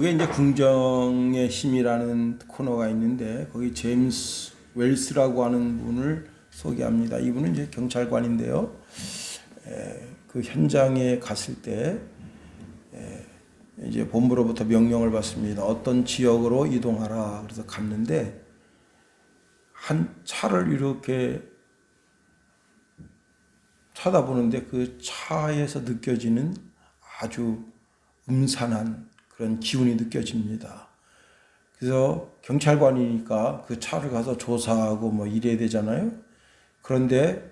그게 이제 궁정의 힘이라는 코너가 있는데 거기 제임스 웰스라고 하는 분을 소개합니다. 이분은 이제 경찰관인데요. 그 현장에 갔을 때 이제 본부로부터 명령을 받습니다. 어떤 지역으로 이동하라. 그래서 갔는데 한 차를 이렇게 쳐다보는데 그 차에서 느껴지는 아주 음산한 그런 기운이 느껴집니다. 그래서 경찰관이니까 그 차를 가서 조사하고 뭐 이래야 되잖아요. 그런데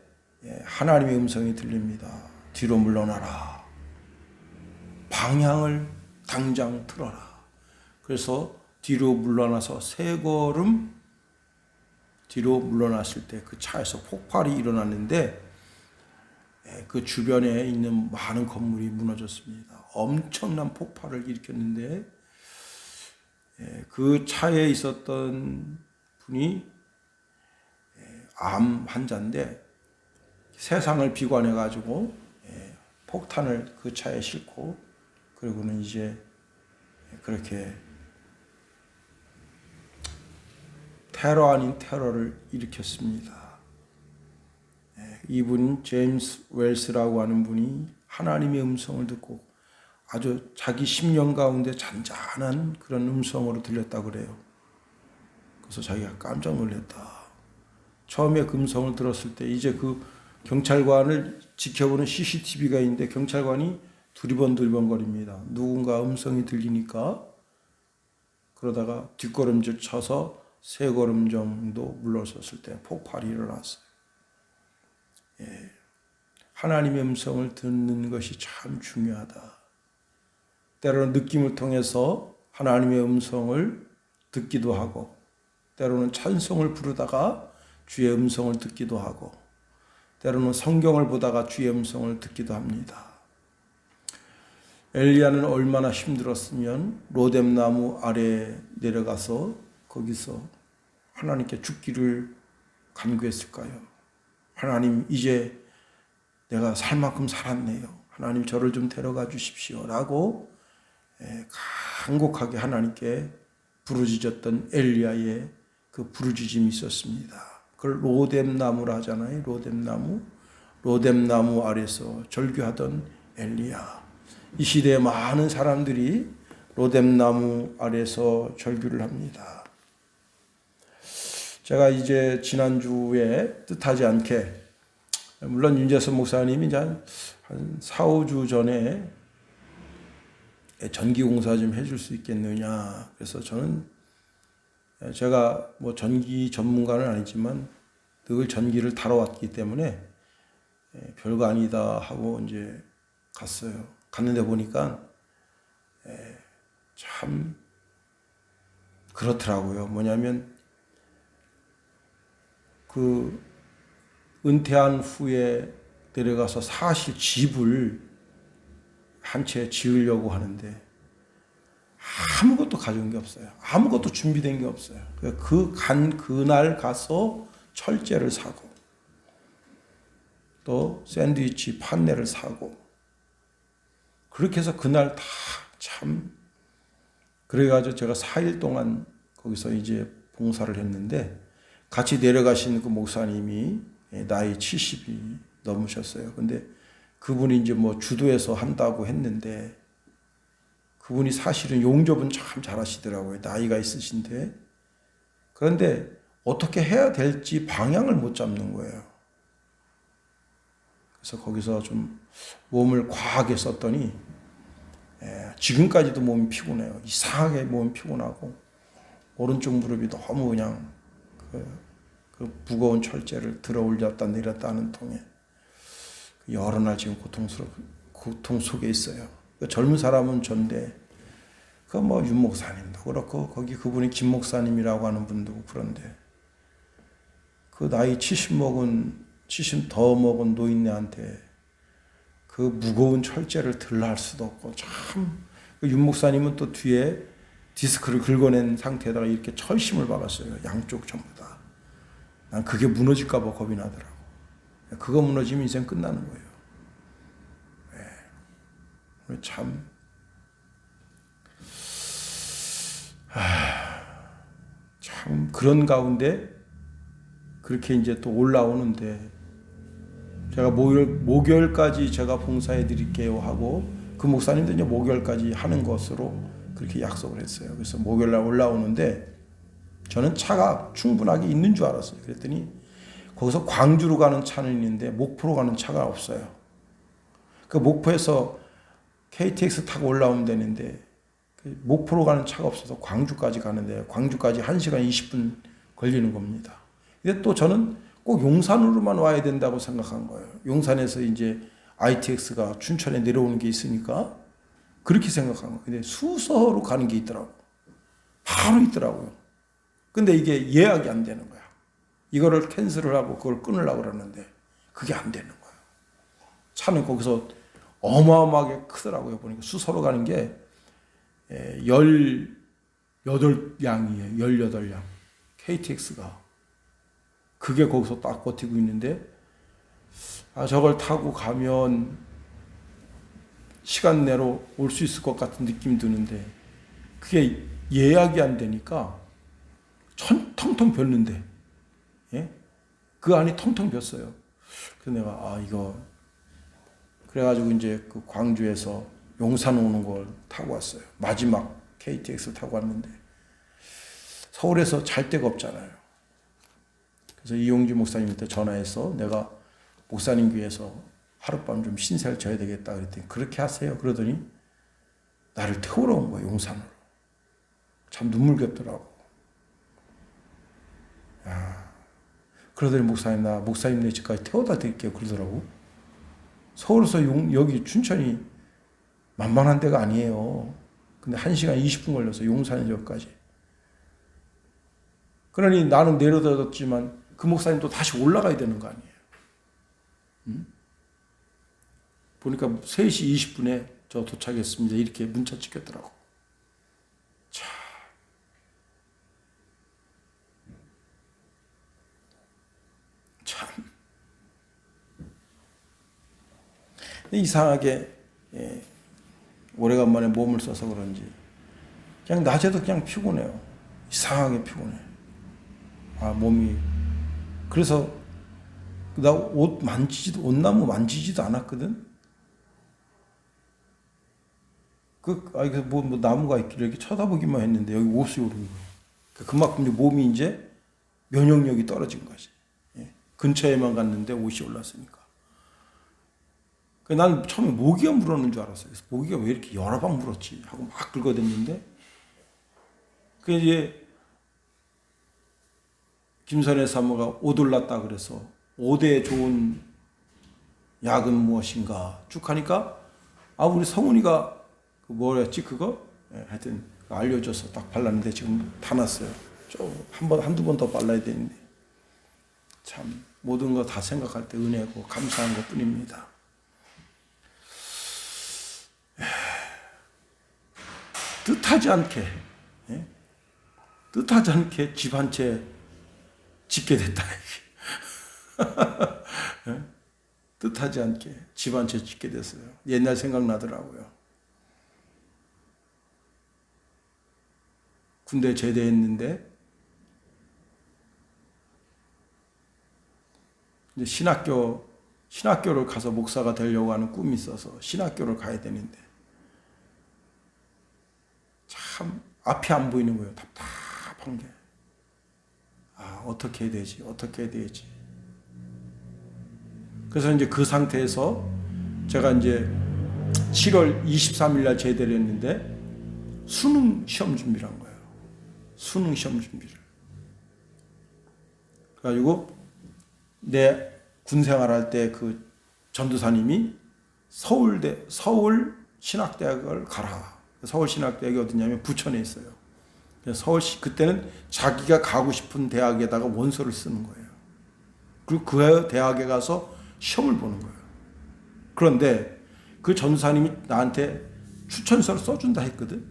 하나님의 음성이 들립니다. 뒤로 물러나라. 방향을 당장 틀어라. 그래서 뒤로 물러나서 세 걸음 뒤로 물러났을 때 그 차에서 폭발이 일어났는데 그 주변에 있는 많은 건물이 무너졌습니다. 엄청난 폭발을 일으켰는데 그 차에 있었던 분이 암 환자인데 세상을 비관해 가지고 폭탄을 그 차에 싣고 그리고는 이제 그렇게 테러 아닌 테러를 일으켰습니다. 이분 제임스 웰스라고 하는 분이 하나님의 음성을 듣고 아주 자기 심령 가운데 잔잔한 그런 음성으로 들렸다고 그래요. 그래서 자기가 깜짝 놀랐다. 처음에 그 음성을 들었을 때 이제 그 경찰관을 지켜보는 CCTV가 있는데 경찰관이 두리번거립니다. 누군가 음성이 들리니까 그러다가 뒷걸음질 쳐서 세 걸음 정도 물러섰을 때 폭발이 일어났어요. 하나님의 음성을 듣는 것이 참 중요하다. 때로는 느낌을 통해서 하나님의 음성을 듣기도 하고 때로는 찬송을 부르다가 주의 음성을 듣기도 하고 때로는 성경을 보다가 주의 음성을 듣기도 합니다. 엘리야는 얼마나 힘들었으면 로뎀나무 아래에 내려가서 거기서 하나님께 죽기를 간구했을까요? 하나님, 이제 내가 살 만큼 살았네요. 하나님, 저를 좀 데려가 주십시오. 라고 간곡하게 하나님께 부르짖었던 엘리야의 그 부르짖음이 있었습니다. 그걸 로뎀나무라 하잖아요. 로뎀나무 아래서 절규하던 엘리야. 이 시대에 많은 사람들이 로뎀나무 아래서 절규를 합니다. 제가 이제 지난주에 뜻하지 않게, 물론 윤재선 목사님이 이제 한 4, 5주 전에 전기 공사 좀 해줄 수 있겠느냐. 그래서 저는 제가 뭐 전기 전문가는 아니지만 늘 전기를 다뤄왔기 때문에 별거 아니다 하고 이제 갔어요. 갔는데 보니까 참 그렇더라고요. 뭐냐면 그 은퇴한 후에 내려가서 사실 집을 한 채 지으려고 하는데 아무것도 가져온 게 없어요. 아무것도 준비된 게 없어요. 그날 가서 철제를 사고 또 샌드위치 판넬을 사고 그렇게 해서 그날 다 참 그래가지고 제가 4일 동안 거기서 이제 봉사를 했는데 같이 내려가신 그 목사님이 나이 70이 넘으셨어요. 근데 그분이 이제 뭐 주도해서 한다고 했는데 그분이 사실은 용접은 참 잘하시더라고요. 나이가 있으신데. 그런데 어떻게 해야 될지 방향을 못 잡는 거예요. 그래서 거기서 좀 몸을 과하게 썼더니 지금까지도 몸이 피곤해요. 이상하게 몸이 피곤하고 오른쪽 무릎이 너무 그냥 그 무거운 철제를 들어 올렸다 내렸다 하는 통에 여러 날 지금 고통 속에 있어요. 젊은 사람은 전데 그 뭐 윤 목사님도 그렇고 거기 그분이 김 목사님이라고 하는 분도 그런데 그 나이 70 더 먹은 노인네한테 그 무거운 철제를 들라 할 수도 없고 참 윤 목사님은 또 뒤에 디스크를 긁어낸 상태에다가 이렇게 철심을 박았어요. 양쪽 전부 다. 난 그게 무너질까 봐 겁이 나더라고. 그거 무너지면 인생 끝나는 거예요. 참 그런 가운데 그렇게 이제 또 올라오는데 제가 목요일까지 제가 봉사해 드릴게요 하고 그 목사님도 이제 목요일까지 하는 것으로 그렇게 약속을 했어요. 그래서 목요일날 올라오는데 저는 차가 충분하게 있는 줄 알았어요. 그랬더니 거기서 광주로 가는 차는 있는데 목포로 가는 차가 없어요. 그 목포에서 KTX 타고 올라오면 되는데 목포로 가는 차가 없어서 광주까지 가는데 광주까지 1시간 20분 걸리는 겁니다. 근데 또 저는 꼭 용산으로만 와야 된다고 생각한 거예요. 용산에서 이제 ITX가 춘천에 내려오는 게 있으니까 그렇게 생각한 거예요. 근데 수서로 가는 게 있더라고요. 바로 있더라고요. 근데 이게 예약이 안 되는 거야. 이거를 캔슬을 하고 그걸 끊으려고 그러는데 그게 안 되는 거예요. 차는 거기서 어마어마하게 크더라고요. 보니까 수서로 가는 게 18량이에요. 18량. KTX가. 그게 거기서 딱 버티고 있는데 저걸 타고 가면 시간 내로 올 수 있을 것 같은 느낌이 드는데 그게 예약이 안 되니까 텅텅 볐는데 그 안이 텅텅 볐어요. 그래서 내가 이거 그래가지고 이제 그 광주에서 용산 오는 걸 타고 왔어요. 마지막 KTX 타고 왔는데 서울에서 잘 데가 없잖아요. 그래서 이용주 목사님한테 전화해서 내가 목사님 교회에서 하룻밤 좀 신세를 져야 되겠다 그랬더니 그렇게 하세요. 그러더니 나를 태우러 온 거예요. 용산으로. 참 눈물겹더라고. 그러더니 목사님네 집까지 태워다 드릴게요. 그러더라고. 서울에서 여기 춘천이 만만한 데가 아니에요. 근데 1시간 20분 걸려서 용산역까지. 그러니 나는 내려다뒀지만 그 목사님 또 다시 올라가야 되는 거 아니에요. 보니까 3시 20분에 저 도착했습니다. 이렇게 문자 찍혔더라고. 참. 이상하게 오래간만에 몸을 써서 그런지 그냥 낮에도 그냥 피곤해요. 이상하게 피곤해. 몸이. 그래서 나 옷나무 만지지도 않았거든. 뭐 나무가 있길래 이렇게 쳐다보기만 했는데 여기 옷이 오른 거예요. 그만큼 이제 몸이 이제 면역력이 떨어진 거지. 근처에만 갔는데 옷이 올랐으니까. 난 처음에 모기가 물었는 줄 알았어요. 그래서 모기가 왜 이렇게 여러 방 물었지 하고 막 긁어댔는데 그 이제 김선혜 사모가 옷 올랐다 그래서 옷에 좋은 약은 무엇인가 쭉 하니까 우리 성훈이가 뭐였지 그거? 하여튼 알려줘서 딱 발랐는데 지금 다 났어요. 좀 한두 번 더 발라야 되는데 참 모든 거 다 생각할 때 은혜고 감사한 것 뿐입니다. 뜻하지 않게 집 한 채 짓게 됐다. 뜻하지 않게 집 한 채 짓게 됐어요. 옛날 생각나더라고요. 군대 제대했는데 이제 신학교를 가서 목사가 되려고 하는 꿈이 있어서 신학교를 가야 되는데 참 앞이 안 보이는 거예요. 답답한 게. 어떻게 해야 되지. 그래서 이제 그 상태에서 제가 이제 7월 23일 날 제대를 했는데 수능 시험 준비를 한 거예요. 수능 시험 준비를. 그래가지고 내 군 생활할 때 그 전도사님이 서울 신학대학을 가라. 서울 신학대학이 어디냐면 부천에 있어요. 서울시 그때는 자기가 가고 싶은 대학에다가 원서를 쓰는 거예요. 그리고 그 대학에 가서 시험을 보는 거예요. 그런데 그 전도사님이 나한테 추천서를 써준다 했거든.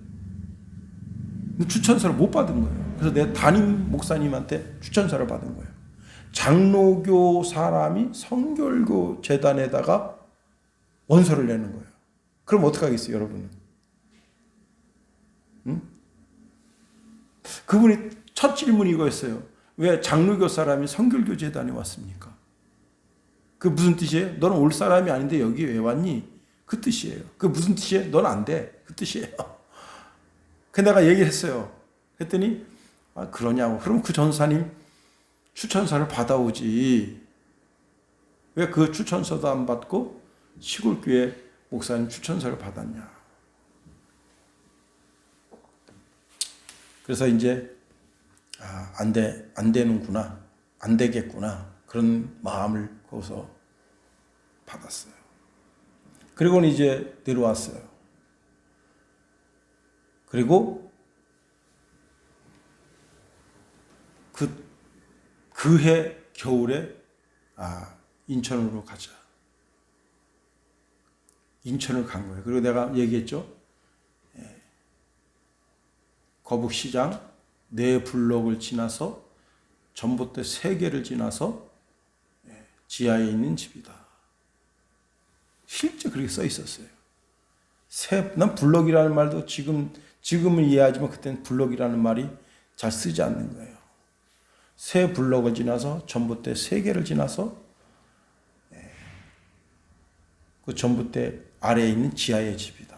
근데 추천서를 못 받은 거예요. 그래서 내 담임 목사님한테 추천서를 받은 거예요. 장로교 사람이 성결교 재단에다가 원서를 내는 거예요. 그럼 어떡하겠어요, 여러분은? 그분이 첫 질문이 이거였어요. 왜 장로교 사람이 성결교 재단에 왔습니까? 그 무슨 뜻이에요? 너는 올 사람이 아닌데 여기 왜 왔니? 그 뜻이에요. 그 무슨 뜻이에요? 넌 안 돼. 그 뜻이에요. 그 내가 얘기했어요. 그랬더니 아, 그러냐고. 그럼 그 전사님 추천서를 받아오지. 왜 그 추천서도 안 받고 시골교회 목사님 추천서를 받았냐. 그래서 이제 안 되는구나. 안 되겠구나. 그런 마음을 거기서 받았어요. 그리고는 이제 내려왔어요. 그리고 그해 겨울에 인천으로 가자. 인천을 간 거예요. 그리고 내가 얘기했죠. 거북시장 4블록을 지나서 전봇대 3개를 지나서 지하에 있는 집이다. 실제 그렇게 써 있었어요. 난 블록이라는 말도 지금은 이해하지만 그때는 블록이라는 말이 잘 쓰지 않는 거예요. 3블록을 지나서 전봇대 3개를 지나서 그 전봇대 아래에 있는 지하의 집이다.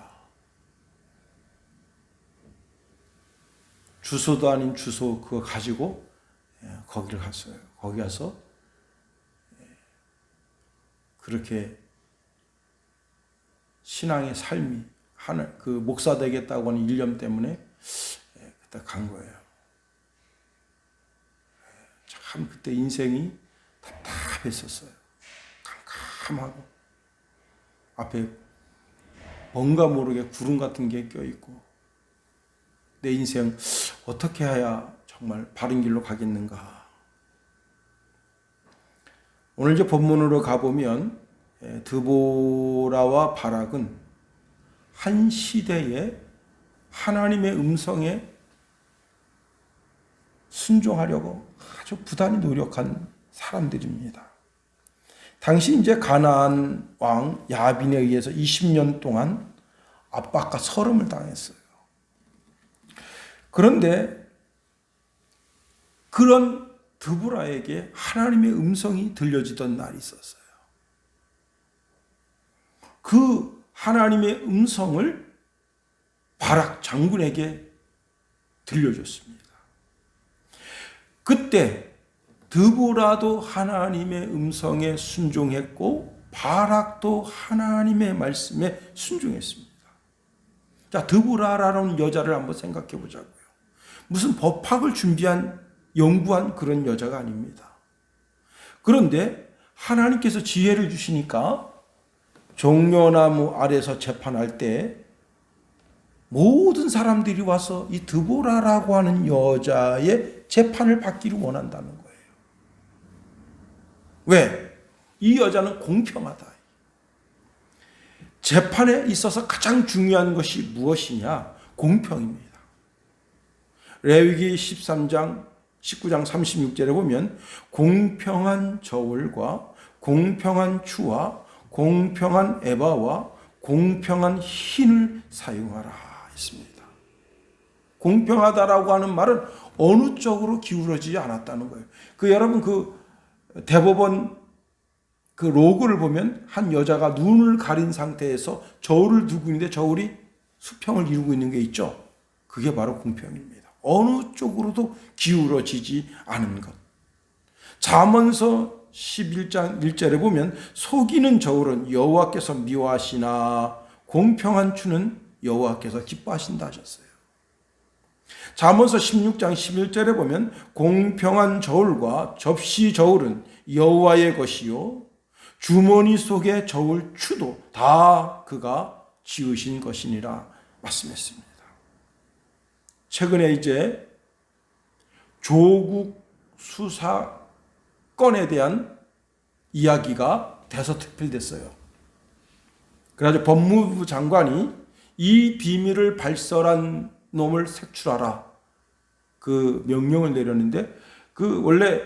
주소도 아닌 주소 그거 가지고 거기를 갔어요. 거기 가서 그렇게 신앙의 삶이 그 목사 되겠다고 하는 일념 때문에 그때 간 거예요. 참 그때 인생이 답답했었어요. 캄캄하고 앞에 뭔가 모르게 구름 같은 게 껴있고 내 인생 어떻게 해야 정말 바른 길로 가겠는가. 오늘 이제 본문으로 가보면 드보라와 바락은 한 시대에 하나님의 음성에 순종하려고 아주 부단히 노력한 사람들입니다. 당시 이제 가나안 왕 야빈에 의해서 20년 동안 압박과 설움을 당했어요. 그런데 그런 드보라에게 하나님의 음성이 들려지던 날이 있었어요. 그 하나님의 음성을 바락 장군에게 들려줬습니다. 그때 드보라도 하나님의 음성에 순종했고 바락도 하나님의 말씀에 순종했습니다. 자, 드보라라는 여자를 한번 생각해 보자고요. 무슨 법학을 연구한 그런 여자가 아닙니다. 그런데 하나님께서 지혜를 주시니까 종려나무 아래서 재판할 때 모든 사람들이 와서 이 드보라라고 하는 여자의 재판을 받기를 원한다는 거예요. 왜? 이 여자는 공평하다. 재판에 있어서 가장 중요한 것이 무엇이냐? 공평입니다. 레위기 19장 36절에 보면 공평한 저울과 공평한 추와 공평한 에바와 공평한 흰을 사용하라 했습니다. 공평하다라고 하는 말은 어느 쪽으로 기울어지지 않았다는 거예요. 여러분 대법원 로고를 보면 한 여자가 눈을 가린 상태에서 저울을 두고 있는데 저울이 수평을 이루고 있는 게 있죠. 그게 바로 공평입니다. 어느 쪽으로도 기울어지지 않은 것. 잠언서 11장 1절에 보면 속이는 저울은 여호와께서 미워하시나 공평한 추는 여호와께서 기뻐하신다 하셨어요. 잠언서 16장 11절에 보면 공평한 저울과 접시 저울은 여호와의 것이요 주머니 속의 저울 추도 다 그가 지으신 것이니라 말씀했습니다. 최근에 이제 조국 수사건에 대한 이야기가 대서특필됐어요. 그래서 법무부 장관이 이 비밀을 발설한 놈을 색출하라 그 명령을 내렸는데 원래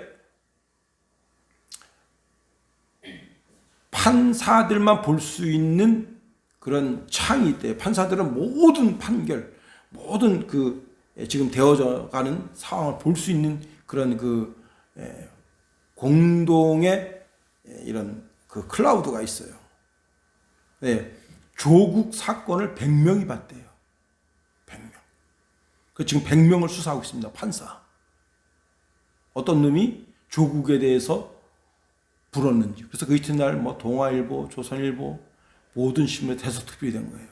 판사들만 볼 수 있는 그런 창이 있대요. 판사들은 모든 판결, 모든 지금 되어져 가는 상황을 볼 수 있는 그런 공동의 이런 그 클라우드가 있어요. 네, 조국 사건을 100명이 봤대요. 100명. 그 지금 100명을 수사하고 있습니다. 판사. 어떤 놈이 조국에 대해서 불었는지. 그래서 그 이튿날 뭐 동아일보, 조선일보 모든 신문에 대서특필이 된 거예요.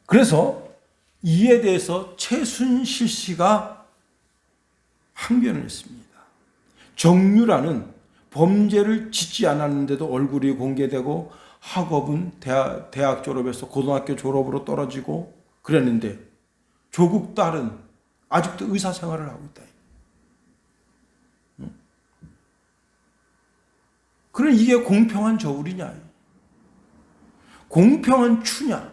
그래서 이에 대해서 최순실 씨가 항변을 했습니다. 정유라는 범죄를 짓지 않았는데도 얼굴이 공개되고 학업은 대학 졸업해서 고등학교 졸업으로 떨어지고 그랬는데 조국 딸은 아직도 의사 생활을 하고 있다. 그럼 이게 공평한 저울이냐? 공평한 추냐?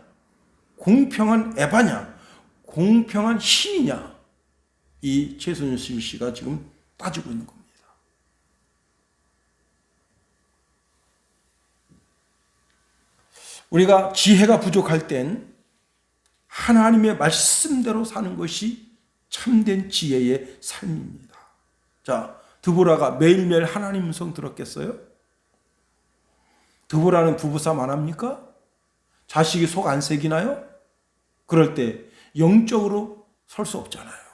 공평한 에바냐? 공평한 신이냐? 이 최순실 씨가 지금 따지고 있는 겁니다. 우리가 지혜가 부족할 땐 하나님의 말씀대로 사는 것이 참된 지혜의 삶입니다. 자, 드보라가 매일매일 하나님 음성 들었겠어요? 드보라는 부부싸움 안 합니까? 자식이 속 안 새기나요? 그럴 때 영적으로 설 수 없잖아요.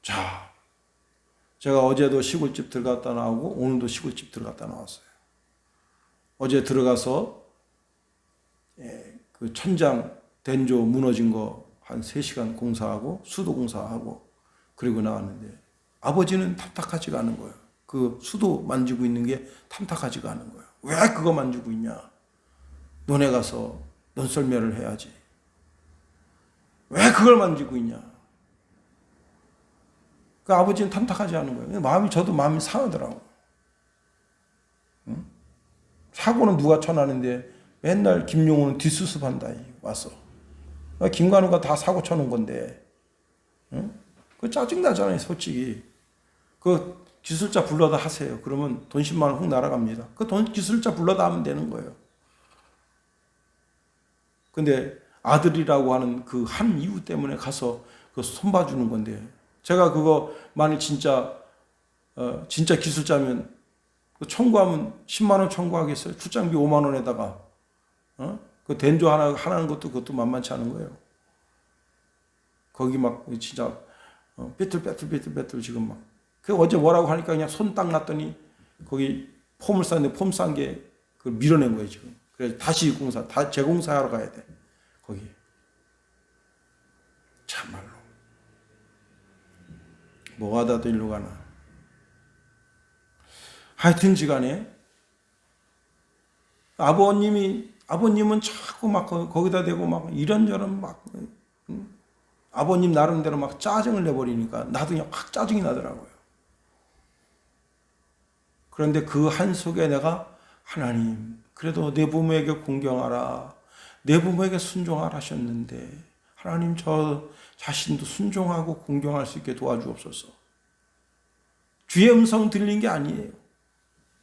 자, 제가 어제도 시골집 들어갔다 나오고 오늘도 시골집 들어갔다 나왔어요. 어제 들어가서 그 천장 된조 무너진 거 한 3시간 공사하고 수도 공사하고 그리고 나왔는데 아버지는 탐탁하지가 않은 거예요. 그 수도 만지고 있는 게 탐탁하지가 않은 거예요. 왜 그거 만지고 있냐? 너네 가서 눈썰매를 해야지. 왜 그걸 만지고 있냐? 그 아버지는 탐탁하지 않은 거예요. 저도 마음이 상하더라고. 응? 사고는 누가 쳐놨는데 맨날 김용호는 뒷수습한다 와서. 김관우가 다 사고 쳐놓은 건데, 응? 그 짜증나잖아요, 솔직히. 그 기술자 불러다 하세요. 그러면 돈 10만 원 훅 날아갑니다. 그 돈 기술자 불러다 하면 되는 거예요. 근데 아들이라고 하는 그 한 이유 때문에 가서 그 손봐주는 건데, 제가 그거 만일 진짜 기술자면 청구하면 10만 원 청구하겠어요? 출장비 5만 원에다가 그 된조 하나는 것도 그것도 만만치 않은 거예요. 거기 막 진짜 삐뚤 지금 막. 그 어제 뭐라고 하니까 그냥 손 딱 놨더니 거기 폼을 쌌는데 폼 싼 게 그걸 밀어낸 거예요 지금. 그래서 다시 재공사하러 가야 돼 거기. 참말로 뭐가 다 일로 가나. 하여튼지간에 아버님은 자꾸 막 거기다 대고 막 이런저런 막 아버님 나름대로 막 짜증을 내버리니까 나도 그냥 확 짜증이 나더라고요. 그런데 그 한 속에 내가 하나님 그래도 내 부모에게 공경하라, 내 부모에게 순종하라 하셨는데 하나님 저 자신도 순종하고 공경할 수 있게 도와주옵소서. 주의 음성 들린 게 아니에요.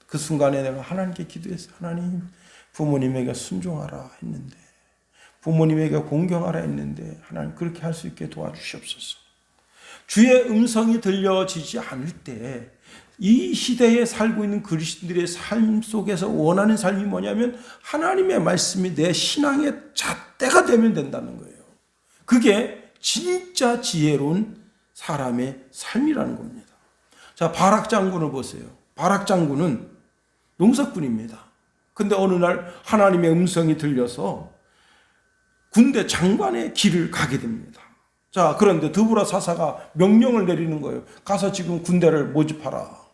그 순간에 내가 하나님께 기도했어요. 하나님 부모님에게 순종하라 했는데, 부모님에게 공경하라 했는데 하나님 그렇게 할 수 있게 도와주시옵소서. 주의 음성이 들려지지 않을 때 이 시대에 살고 있는 그리스도인들의 삶 속에서 원하는 삶이 뭐냐면 하나님의 말씀이 내 신앙의 잣대가 되면 된다는 거예요. 그게 진짜 지혜로운 사람의 삶이라는 겁니다. 자, 바락 장군을 보세요. 바락 장군은 농사꾼입니다. 근데 어느 날 하나님의 음성이 들려서 군대 장관의 길을 가게 됩니다. 자, 그런데 드보라 사사가 명령을 내리는 거예요. 가서 지금 군대를 모집하라.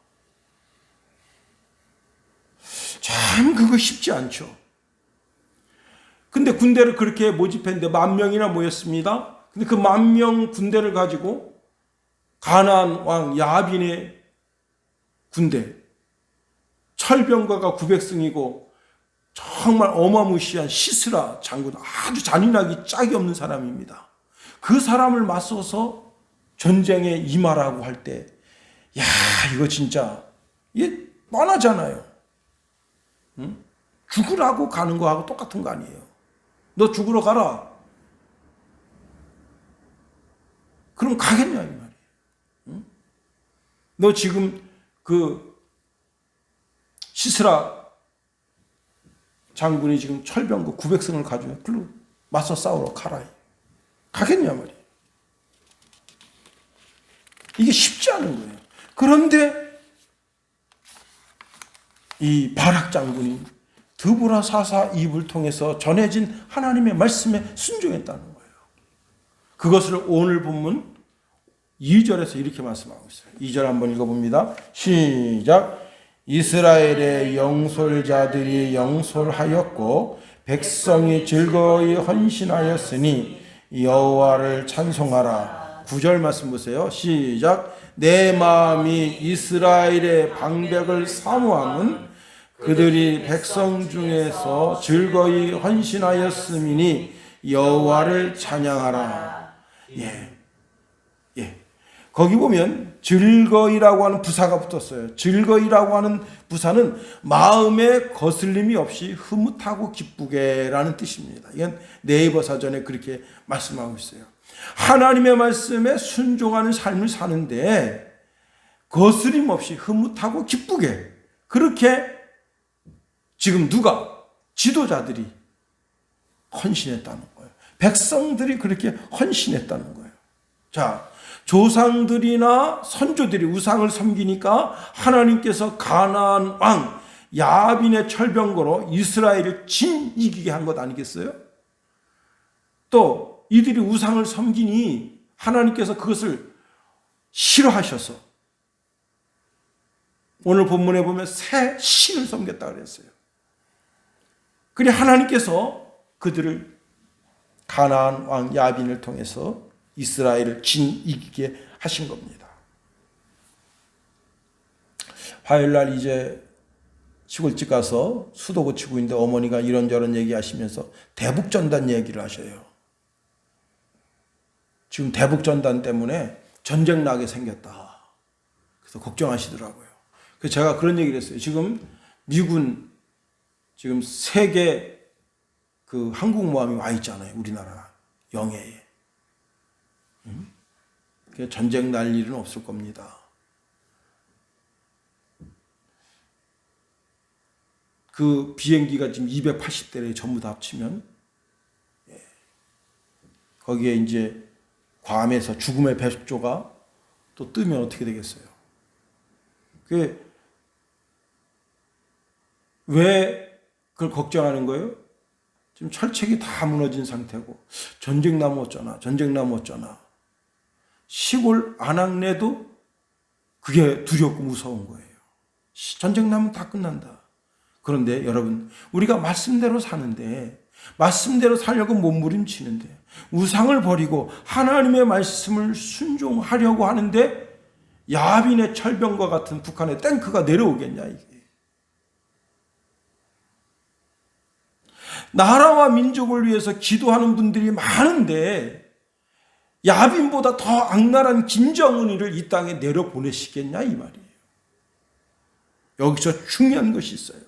참 그거 쉽지 않죠. 근데 군대를 그렇게 모집했는데 10,000명이나 모였습니다. 근데 그 10,000명 군대를 가지고 가나안 왕 야빈의 군대, 철병가가 900승이고 정말 어마무시한 시스라 장군, 아주 잔인하기 짝이 없는 사람입니다. 그 사람을 맞서서 전쟁에 임하라고 할 때, 야, 이거 진짜, 이게 뻔하잖아요. 응? 죽으라고 가는 거하고 똑같은 거 아니에요. 너 죽으러 가라. 그럼 가겠냐 이 말이에요. 응? 너 지금 그 시스라 장군이 지금 철병거 900승을 가지고 글로 맞서 싸우러 가라. 가겠냐 말이에요. 이게 쉽지 않은 거예요. 그런데 이 바락 장군이 드보라 사사 입을 통해서 전해진 하나님의 말씀에 순종했다는 거예요. 그것을 오늘 본문 2절에서 이렇게 말씀하고 있어요. 2절 한번 읽어봅니다. 시작. 이스라엘의 영솔자들이 영솔하였고 백성이 즐거이 헌신하였으니 여호와를 찬송하라. 9절 말씀 보세요. 시작. 내 마음이 이스라엘의 방백을 사모함은 그들이 백성 중에서 즐거이 헌신하였음이니 여호와를 찬양하라. 예. 거기 보면 즐거이라고 하는 부사가 붙었어요. 즐거이라고 하는 부사는 마음에 거슬림이 없이 흐뭇하고 기쁘게라는 뜻입니다. 이건 네이버 사전에 그렇게 말씀하고 있어요. 하나님의 말씀에 순종하는 삶을 사는데 거스림 없이 흐뭇하고 기쁘게, 그렇게 지금 누가? 지도자들이 헌신했다는 거예요. 백성들이 그렇게 헌신했다는 거예요. 자, 조상들이나 선조들이 우상을 섬기니까 하나님께서 가나안 왕 야빈의 철병거로 이스라엘을 이기게 한 것 아니겠어요? 또 이들이 우상을 섬기니 하나님께서 그것을 싫어하셔서 오늘 본문에 보면 새 신을 섬겼다 그랬어요. 그래 하나님께서 그들을 가나안 왕 야빈을 통해서 이스라엘을 이기게 하신 겁니다. 화요일날 이제 시골집 가서 수도 고치고 있는데 어머니가 이런저런 얘기하시면서 대북전단 얘기를 하셔요. 지금 대북전단 때문에 전쟁 나게 생겼다. 그래서 걱정하시더라고요. 그래서 제가 그런 얘기를 했어요. 지금 미군 지금 세계 그 항공모함이 와 있잖아요. 우리나라 영해에. 전쟁 날 일은 없을 겁니다. 그 비행기가 지금 280대래 전부 다 합치면, 거기에 이제 괌에서 죽음의 배수조가 또 뜨면 어떻게 되겠어요? 왜 그걸 걱정하는 거예요? 지금 철책이 다 무너진 상태고 전쟁 나면 어쩌나. 시골 안악내도 그게 두렵고 무서운 거예요. 전쟁 나면 다 끝난다. 그런데 여러분, 우리가 말씀대로 사는데, 말씀대로 살려고 몸부림치는데, 우상을 버리고 하나님의 말씀을 순종하려고 하는데 야빈의 철병과 같은 북한의 탱크가 내려오겠냐 이게. 나라와 민족을 위해서 기도하는 분들이 많은데 야빈보다 더 악랄한 김정은이를 이 땅에 내려보내시겠냐 이 말이에요. 여기서 중요한 것이 있어요.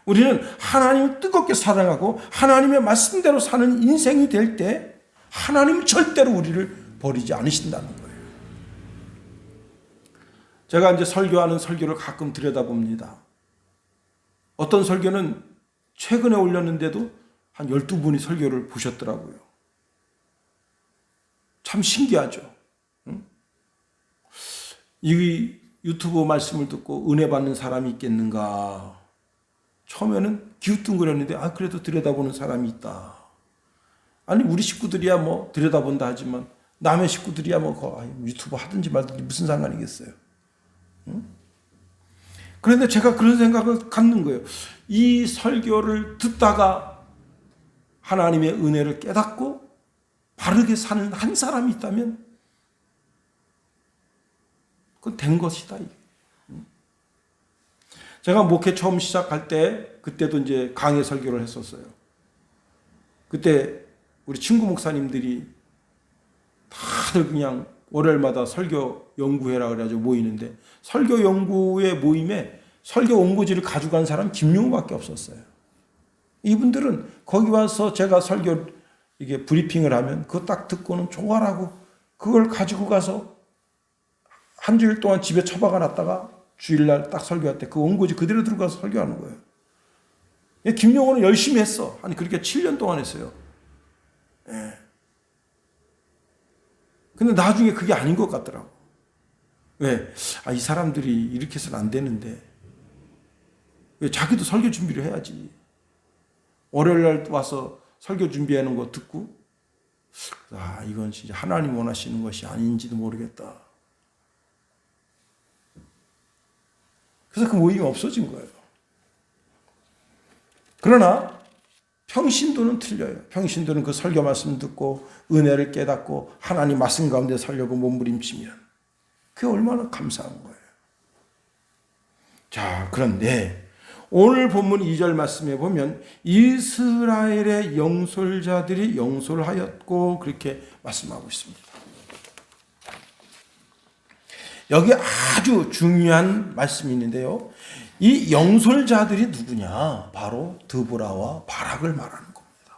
우리는 하나님을 뜨겁게 사랑하고 하나님의 말씀대로 사는 인생이 될 때 하나님은 절대로 우리를 버리지 않으신다는 거예요. 제가 이제 설교하는 설교를 가끔 들여다봅니다. 어떤 설교는 최근에 올렸는데도 한 12분이 설교를 보셨더라고요. 참 신기하죠. 이 유튜브 말씀을 듣고 은혜 받는 사람이 있겠는가. 처음에는 기우뚱거렸는데 그래도 들여다보는 사람이 있다. 아니 우리 식구들이야 뭐 들여다본다 하지만 남의 식구들이야 뭐 유튜브 하든지 말든지 무슨 상관이겠어요. 그런데 제가 그런 생각을 갖는 거예요. 이 설교를 듣다가 하나님의 은혜를 깨닫고 바르게 사는 한 사람이 있다면 그건 된 것이다. 제가 목회 처음 시작할 때 그때도 이제 강의 설교를 했었어요. 그때 우리 친구 목사님들이 다들 그냥 월요일마다 설교 연구회라 그래가지고 모이는데 설교 연구회 모임에 설교 원고지를 가져간 사람 김용우밖에 없었어요. 이분들은 거기 와서 제가 설교 이게 브리핑을 하면 그거 딱 듣고는 조괄하고 그걸 가지고 가서 한 주일 동안 집에 처박아 놨다가 주일날 딱 설교할 때 그 원고지 그대로 들어가서 설교하는 거예요. 김용호는 열심히 했어. 아니 그렇게 7년 동안 했어요. 예. 근데 나중에 그게 아닌 것 같더라고. 왜? 이 사람들이 이렇게 해서는 안 되는데. 왜? 자기도 설교 준비를 해야지. 월요일날 와서 설교 준비하는 거 듣고, 이건 진짜 하나님 원하시는 것이 아닌지도 모르겠다. 그래서 그 모임이 없어진 거예요. 그러나 평신도는 틀려요. 평신도는 그 설교 말씀 듣고 은혜를 깨닫고 하나님 말씀 가운데 살려고 몸부림치면 그게 얼마나 감사한 거예요. 자, 그런데 오늘 본문 2절 말씀에 보면 이스라엘의 영솔자들이 영솔을 하였고 그렇게 말씀하고 있습니다. 여기 아주 중요한 말씀이 있는데요. 이 영솔자들이 누구냐? 바로 드보라와 바락을 말하는 겁니다.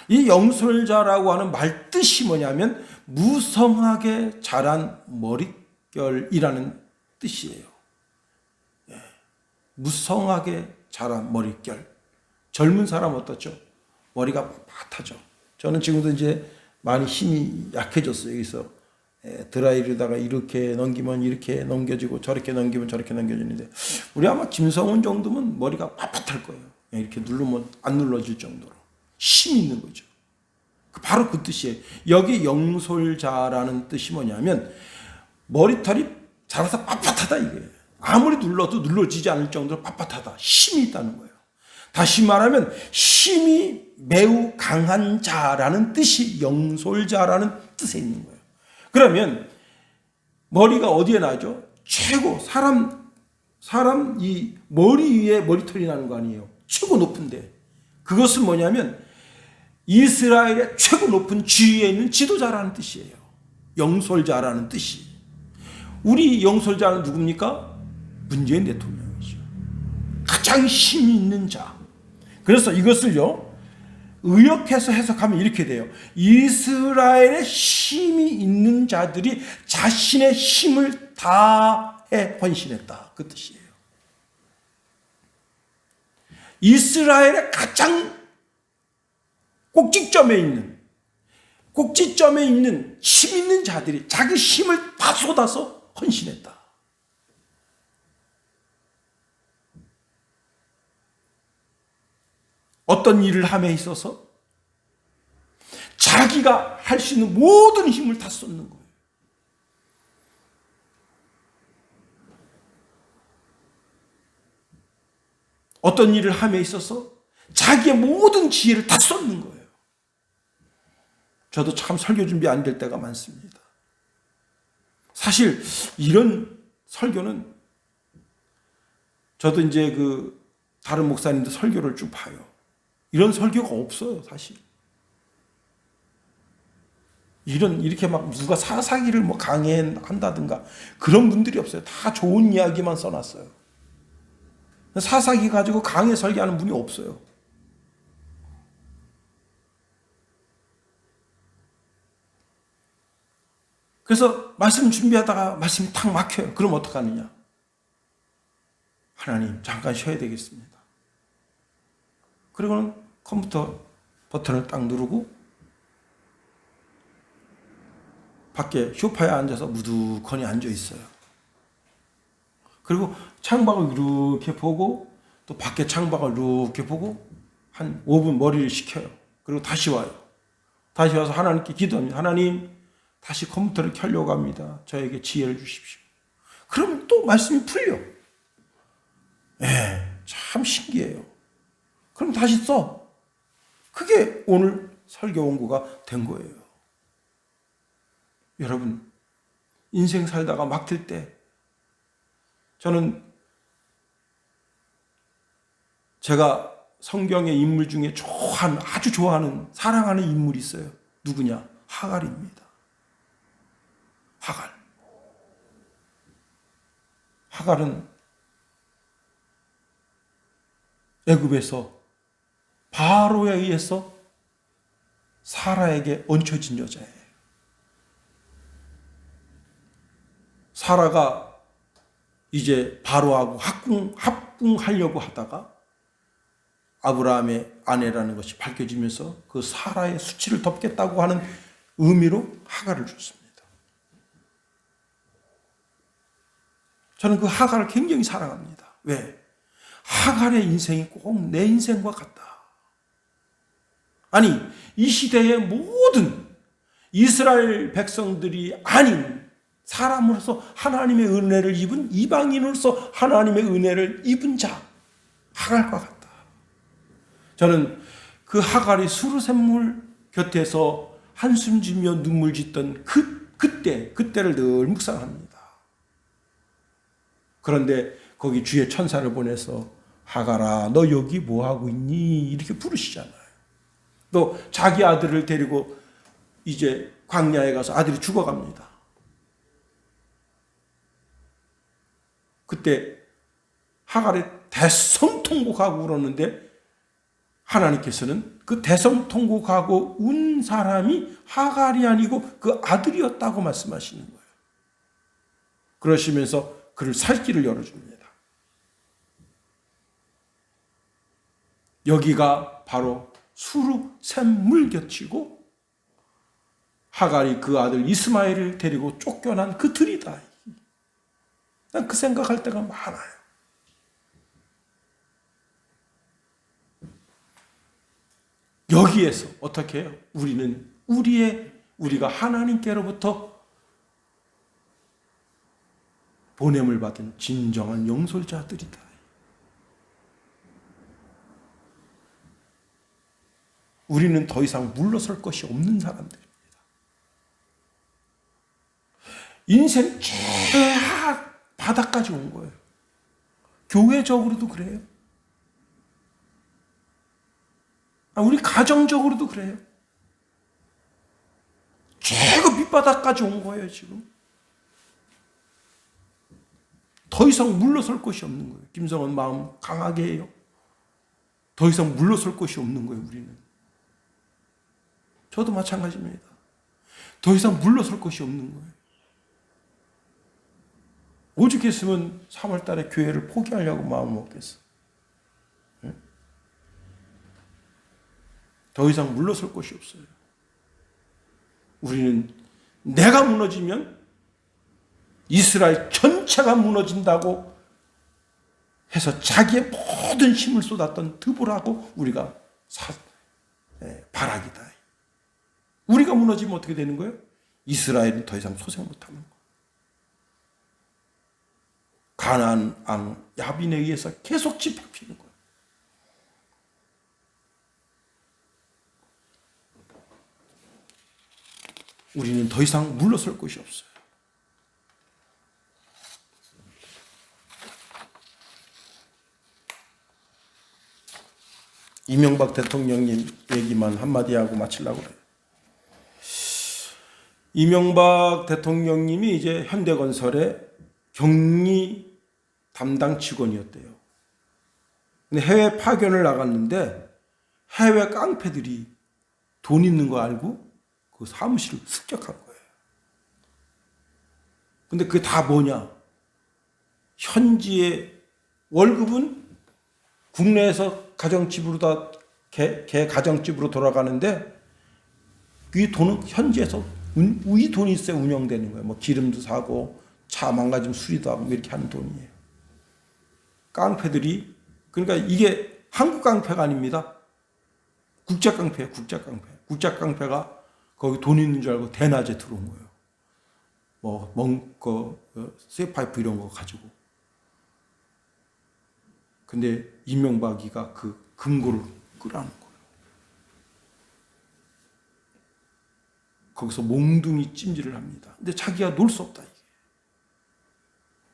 이 영솔자라고 하는 말 뜻이 뭐냐면 무성하게 자란 머릿결이라는 뜻이에요. 무성하게 자란 머릿결. 젊은 사람 어떻죠? 머리가 빳빳하죠. 저는 지금도 이제 많이 힘이 약해졌어요. 여기서 드라이로다가 이렇게 넘기면 이렇게 넘겨지고 저렇게 넘기면 저렇게 넘겨지는데 우리 아마 김성훈 정도면 머리가 빳빳할 거예요. 이렇게 누르면 안 눌러질 정도로 힘이 있는 거죠. 바로 그 뜻이에요. 여기 영솔자라는 뜻이 뭐냐면 머리털이 자라서 빳빳하다 이거예요. 아무리 눌러도 눌러지지 않을 정도로 빳빳하다. 힘이 있다는 거예요. 다시 말하면 힘이 매우 강한 자라는 뜻이 영솔자라는 뜻에 있는 거예요. 그러면 머리가 어디에 나죠? 최고 사람 이 머리 위에 머리털이 나는 거 아니에요. 최고 높은데 그것은 뭐냐면 이스라엘의 최고 높은 지위에 있는 지도자라는 뜻이에요. 영솔자라는 뜻이. 우리 영솔자는 누굽니까? 문재인 대통령이죠. 가장 힘이 있는 자. 그래서 이것을요 의역해서 해석하면 이렇게 돼요. 이스라엘의 힘이 있는 자들이 자신의 힘을 다해 헌신했다. 그 뜻이에요. 이스라엘의 가장 꼭지점에 있는 힘 있는 자들이 자기 힘을 다 쏟아서 헌신했다. 어떤 일을 함에 있어서 자기가 할 수 있는 모든 힘을 다 쏟는 거예요. 어떤 일을 함에 있어서 자기의 모든 지혜를 다 쏟는 거예요. 저도 참 설교 준비 안 될 때가 많습니다. 사실 이런 설교는 저도 이제 다른 목사님들 설교를 쭉 봐요. 이런 설교가 없어요, 사실. 이렇게 막 누가 사사기를 강해한다든가 그런 분들이 없어요. 다 좋은 이야기만 써놨어요. 사사기 가지고 강해 설교하는 분이 없어요. 그래서 말씀 준비하다가 말씀이 탁 막혀요. 그럼 어떡하느냐? 하나님, 잠깐 쉬어야 되겠습니다. 그리고는 컴퓨터 버튼을 딱 누르고 밖에 소파에 앉아서 무두커니 앉아 있어요. 그리고 창밖을 이렇게 보고 또 밖에 창밖을 이렇게 보고 한 5분 머리를 식혀요. 그리고 다시 와요. 다시 와서 하나님께 기도합니다. 하나님, 다시 컴퓨터를 켜려고 합니다. 저에게 지혜를 주십시오. 그럼 또 말씀이 풀려. 참 신기해요. 그럼 다시 써. 그게 오늘 설교 원고가 된 거예요. 여러분, 인생 살다가 막힐 때 저는 제가 성경의 인물 중에 아주 좋아하는 사랑하는 인물이 있어요. 누구냐? 하갈입니다. 하갈은 애굽에서 바로에 의해서 사라에게 얹혀진 여자예요. 사라가 이제 바로하고 합궁하려고 하다가 아브라함의 아내라는 것이 밝혀지면서 그 사라의 수치를 덮겠다고 하는 의미로 하갈을 줬습니다. 저는 그 하갈을 굉장히 사랑합니다. 왜? 하갈의 인생이 꼭 내 인생과 같다. 아니, 이 시대의 모든 이스라엘 백성들이 아닌 사람으로서 하나님의 은혜를 입은 이방인으로서 하나님의 은혜를 입은 자, 하갈과 같다. 저는 그 하갈이 수르샘물 곁에서 한숨 지며 눈물 짓던 그때를 늘 묵상합니다. 그런데 거기 주의 천사를 보내서 하갈아, 너 여기 뭐하고 있니? 이렇게 부르시잖아요. 또 자기 아들을 데리고 이제 광야에 가서 아들이 죽어갑니다. 그때 하갈이 대성통곡하고 울었는데 하나님께서는 그 대성통곡하고 운 사람이 하갈이 아니고 그 아들이었다고 말씀하시는 거예요. 그러시면서 그를 살 길을 열어줍니다. 여기가 바로 수르샘물 곁이고 하갈이 그 아들 이스마엘을 데리고 쫓겨난 그 들이다. 난 그 생각할 때가 많아요. 여기에서 어떻게 해요? 우리는 우리가 하나님께로부터 보냄을 받은 진정한 영솔자들이다. 우리는 더 이상 물러설 것이 없는 사람들입니다. 인생 최하 바닥까지 온 거예요. 교회적으로도 그래요. 우리 가정적으로도 그래요. 최고 밑바닥까지 온 거예요, 지금. 더 이상 물러설 것이 없는 거예요. 김성원 마음 강하게 해요. 더 이상 물러설 것이 없는 거예요, 우리는. 저도 마찬가지입니다. 더 이상 물러설 것이 없는 거예요. 오죽했으면 3월 달에 교회를 포기하려고 마음 먹겠어. 더 이상 물러설 것이 없어요. 우리는 내가 무너지면 이스라엘 전체가 무너진다고 해서 자기의 모든 힘을 쏟았던 드보라고 우리가 바라기다. 우리가 무너지면 어떻게 되는 거예요? 이스라엘은 더 이상 소생 못하는 거예요. 가나안 왕 야빈에 의해서 계속 짓밟히는 거예요. 우리는 더 이상 물러설 곳이 없어요. 이명박 대통령님 얘기만 한마디 하고 마치려고 그래요. 이명박 대통령님이 이제 현대건설의 격리 담당 직원이었대요. 근데 해외 파견을 나갔는데 해외 깡패들이 돈 있는 거 알고 그 사무실을 습격한 거예요. 근데 그게 다 뭐냐? 현지의 월급은 국내에서 가정집으로 다 개 가정집으로 돌아가는데 이 돈은 현지에서 이 돈이 있어야 운영되는 거예요. 뭐 기름도 사고 차 망가지면 수리도 하고 이렇게 하는 돈이에요. 깡패들이 그러니까 이게 한국 깡패가 아닙니다. 국제 깡패예요. 국제 깡패. 국제 깡패가 거기 돈 있는 줄 알고 대낮에 들어온 거예요. 쇠파이프 이런 거 가지고. 근데 이명박이가 그 금고를 끄라는 거예요. 거기서 몽둥이 찜질을 합니다. 근데 자기가 놀 수 없다.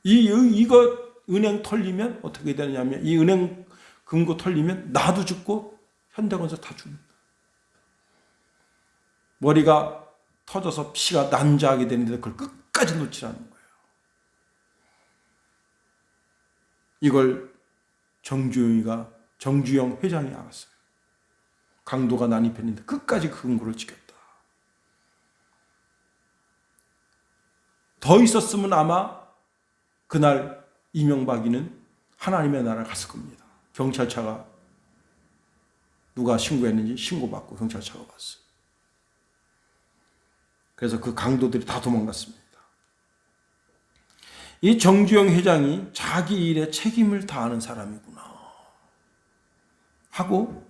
이거 은행 털리면 어떻게 되냐면 이 은행 금고 털리면 나도 죽고 현대건설 다 죽는다. 머리가 터져서 피가 난자하게 되는데 그걸 끝까지 놓치라는 거예요. 이걸 정주영이가 정주영 회장이 알았어요. 강도가 난입했는데 끝까지 그 근거를 지켰다. 더 있었으면 아마 그날 이명박이는 하나님의 나라를 갔을 겁니다. 경찰차가 누가 신고했는지 신고받고 경찰차가 왔어요. 그래서 그 강도들이 다 도망갔습니다. 이 정주영 회장이 자기 일에 책임을 다하는 사람이구나 하고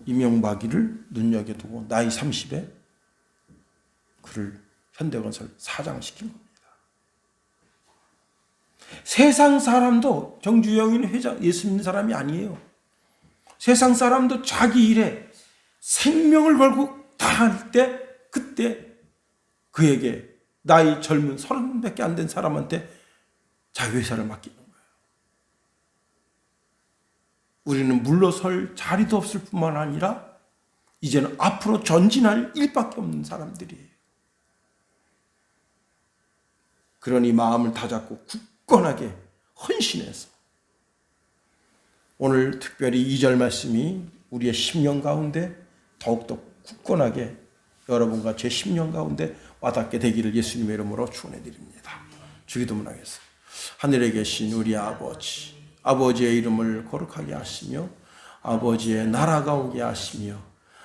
이명박이를 눈여겨두고 나이 30에 그를 현대건설 사장시킨 겁니다. 세상 사람도 정주영이는 회장, 예수 믿는 사람이 아니에요. 세상 사람도 자기 일에 생명을 걸고 다할 때 그때 그에게 나이 젊은 30밖에 안 된 사람한테 자기 회사를 맡기는 거예요. 우리는 물러설 자리도 없을 뿐만 아니라 이제는 앞으로 전진할 일밖에 없는 사람들이에요. 그러니 마음을 다잡고 굳건하게 헌신해서 오늘 특별히 2절 말씀이 우리의 심령 가운데 더욱더 굳건하게 여러분과 제 심령 가운데 와닿게 되기를 예수님의 이름으로 축원해 드립니다. 주기도문 하겠습니다. 하늘에 계신 우리 아버지, 아버지의 이름을 거룩하게 하시며 아버지의 나라가 오게 하시며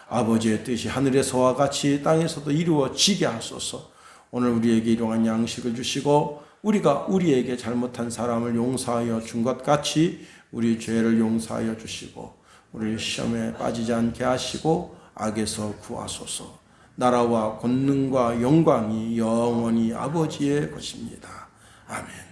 아버지의 뜻이 하늘에서와 같이 땅에서도 이루어지게 하소서. 오늘 우리에게 일용할 양식을 주시고 우리가 우리에게 잘못한 사람을 용서하여 준 것 같이 우리 죄를 용서하여 주시고 우리 시험에 빠지지 않게 하시고 악에서 구하소서. 나라와 권능과 영광이 영원히 아버지의 것입니다. 아멘.